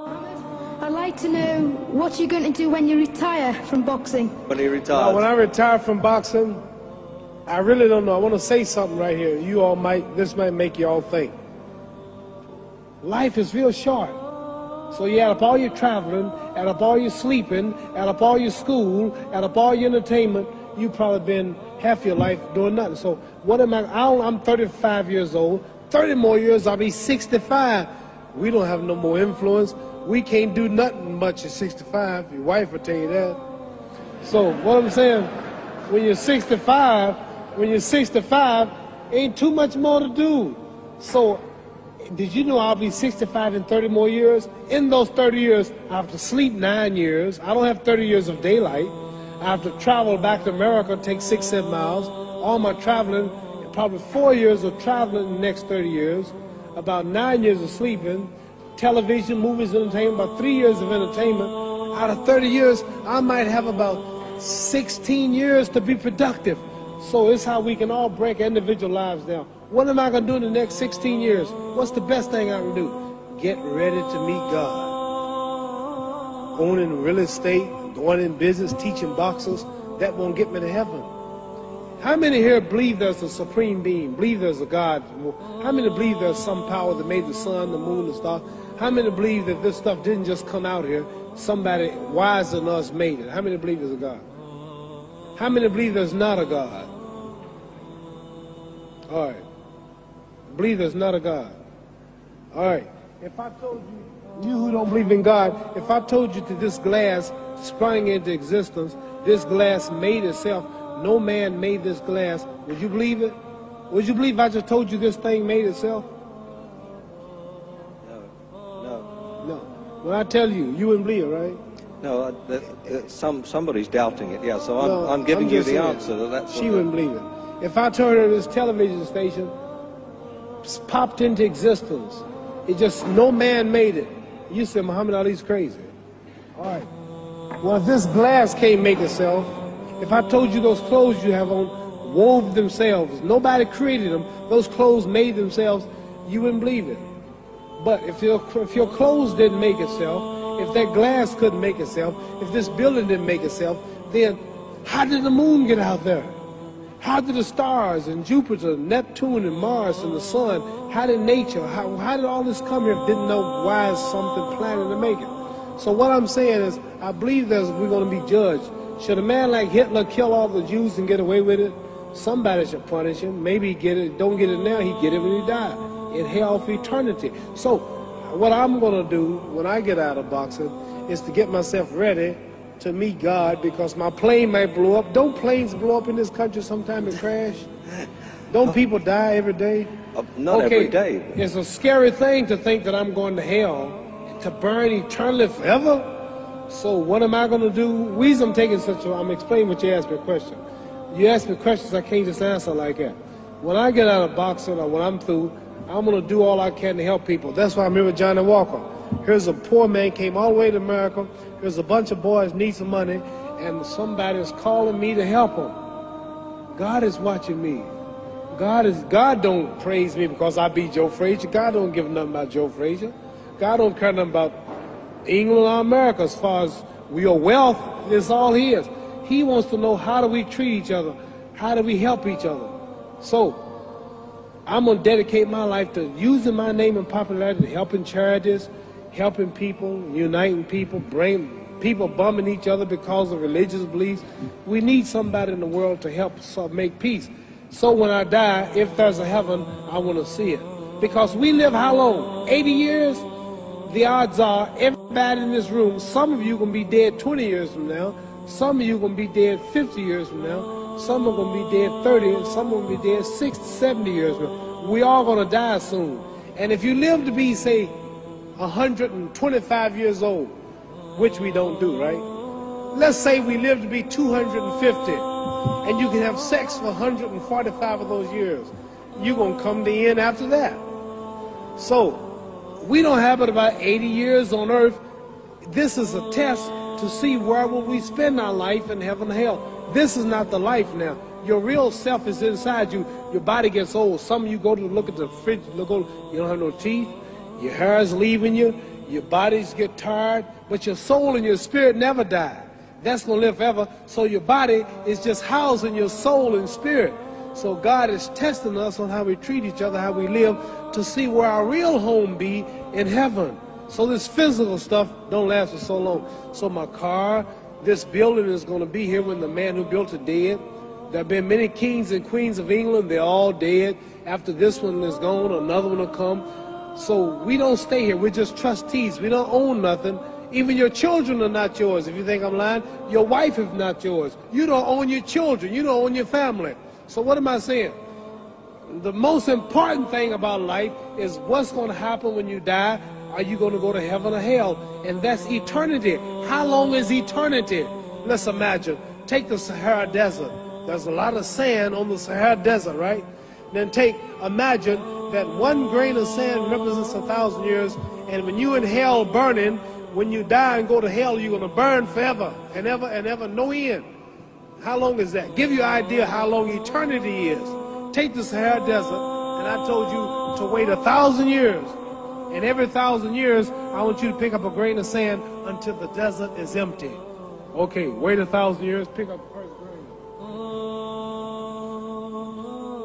I'd like to know what you're going to do when you retire from boxing. When he retires? Well, when I retire from boxing, I really don't know. I want to say something right here. This might make you all think. Life is real short. So you add up all your traveling, add up all your sleeping, add up all your school, add up all your entertainment, you've probably been half your life doing nothing. So what am I'm 35 years old. 30 more years, I'll be 65. We don't have no more influence. We can't do nothing much at 65. Your wife will tell you that. So what I'm saying, when you're 65, ain't too much more to do. So did you know I'll be 65 in 30 more years? In those 30 years, I have to sleep 9 years. I don't have 30 years of daylight. I have to travel back to America, take 6-7 miles. All my traveling, probably 4 years of traveling in the next 30 years, about 9 years of sleeping, television, movies, entertainment, about 3 years of entertainment. Out of 30 years, I might have about 16 years to be productive. So it's how we can all break individual lives down. What am I going to do in the next 16 years? What's the best thing I can do? Get ready to meet God. Owning real estate, going in business, teaching boxers, that won't get me to heaven. How many here believe there's a supreme being, believe there's a God? How many believe there's some power that made the sun, the moon, the stars? How many believe that this stuff didn't just come out here? Somebody wiser than us made it. How many believe there's a God? How many believe there's not a God? All right. Believe there's not a God. All right. If I told you, you who don't believe in God, if I told you that this glass sprang into existence, this glass made itself, no man made this glass, would you believe it? Would you believe I just told you this thing made itself? No. When I tell you, you wouldn't believe it, right? No, somebody's doubting it, yeah, so I'm giving you the answer. She wouldn't believe it. If I told her this television station popped into existence, it just, no man made it, you said Muhammad Ali's crazy. All right. Well, if this glass can't make itself, if I told you those clothes you have on wove themselves, nobody created them, those clothes made themselves, you wouldn't believe it. But if your clothes didn't make itself, if that glass couldn't make itself, if this building didn't make itself, then how did the moon get out there? How did the stars and Jupiter, Neptune and Mars and the sun, how did nature, how did all this come here if didn't know why is something planning to make it? So what I'm saying is, I believe we're going to be judged. Should a man like Hitler kill all the Jews and get away with it? Somebody should punish him. Maybe he get it, don't get it now, he get it when he died, in hell for eternity. So what I'm going to do when I get out of boxing is to get myself ready to meet God, because my plane might blow up. Don't planes blow up in this country sometime and crash? Don't people die every day? Not every day. It's a scary thing to think that I'm going to hell, to burn eternally forever. So what am I going to do? The reason I'm taking I'm explaining what you asked me a question. You ask me questions I can't just answer like that. When I get out of boxing or when I'm through, I'm going to do all I can to help people. That's why I'm here with Johnny Walker. Here's a poor man, came all the way to America. Here's a bunch of boys need some money, and somebody is calling me to help them. God is watching me. God don't praise me because I beat Joe Frazier. God don't give nothing about Joe Frazier. God don't care nothing about England or America as far as your wealth. It's all his. He wants to know, how do we treat each other? How do we help each other? So I'm going to dedicate my life to using my name and popularity, helping charities, helping people, uniting people, bring people bumming each other because of religious beliefs. We need somebody in the world to help us make peace. So when I die, if there's a heaven, I want to see it. Because we live how long? 80 years? The odds are everybody in this room, some of you are going to be dead 20 years from now, some of you are going to be dead 50 years from now, some are going to be dead 30, and some are going to be dead 60, 70 years from now. We all going to die soon. And if you live to be, say, 125 years old, which we don't do, right? Let's say we live to be 250, and you can have sex for 145 of those years. You're going to come to the end after that. So we don't have but about 80 years on earth. This is a test to see where will we spend our life in heaven and hell. This is not the life now. Your real self is inside you. Your body gets old. Some of you go to look at the fridge, you don't have no teeth. Your hair is leaving you. Your bodies get tired, but your soul and your spirit never die. That's going to live forever. So your body is just housing your soul and spirit. So God is testing us on how we treat each other, how we live, to see where our real home be in heaven. So this physical stuff don't last for so long. So my car, this building is going to be here when the man who built it dead. There have been many kings and queens of England. They're all dead. After this one is gone, another one will come. So we don't stay here. We're just trustees. We don't own nothing. Even your children are not yours. If you think I'm lying, your wife is not yours. You don't own your children. You don't own your family. So what am I saying? The most important thing about life is what's going to happen when you die. Are you going to go to heaven or hell? And that's eternity. How long is eternity? Let's imagine. Take the Sahara Desert. There's a lot of sand on the Sahara Desert, right? Then imagine that one grain of sand represents 1,000 years, and when you're in hell burning, when you die and go to hell, you're going to burn forever and ever, no end. How long is that? Give you an idea how long eternity is. Take the Sahara Desert, and I told you to wait 1,000 years. And every 1,000 years, I want you to pick up a grain of sand until the desert is empty. Okay, wait 1,000 years, pick up the first grain.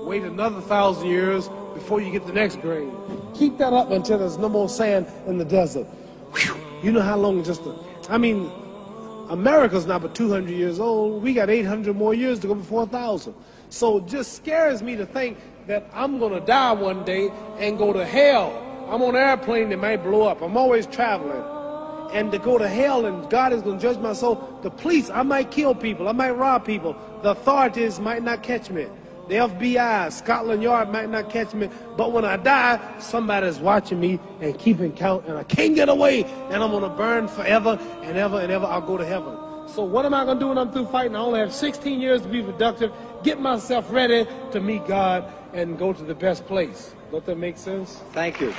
Wait another 1,000 years before you get the next grain. Keep that up until there's no more sand in the desert. Whew. You know how long America's not but 200 years old. We got 800 more years to go before 1,000. So it just scares me to think that I'm going to die one day and go to hell. I'm on an airplane that might blow up. I'm always traveling. And to go to hell and God is going to judge my soul. The police, I might kill people. I might rob people. The authorities might not catch me. The FBI, Scotland Yard might not catch me. But when I die, somebody's watching me and keeping count. And I can't get away. And I'm going to burn forever and ever and ever. I'll go to heaven. So what am I going to do when I'm through fighting? I only have 16 years to be productive. Get myself ready to meet God and go to the best place. Don't that make sense? Thank you.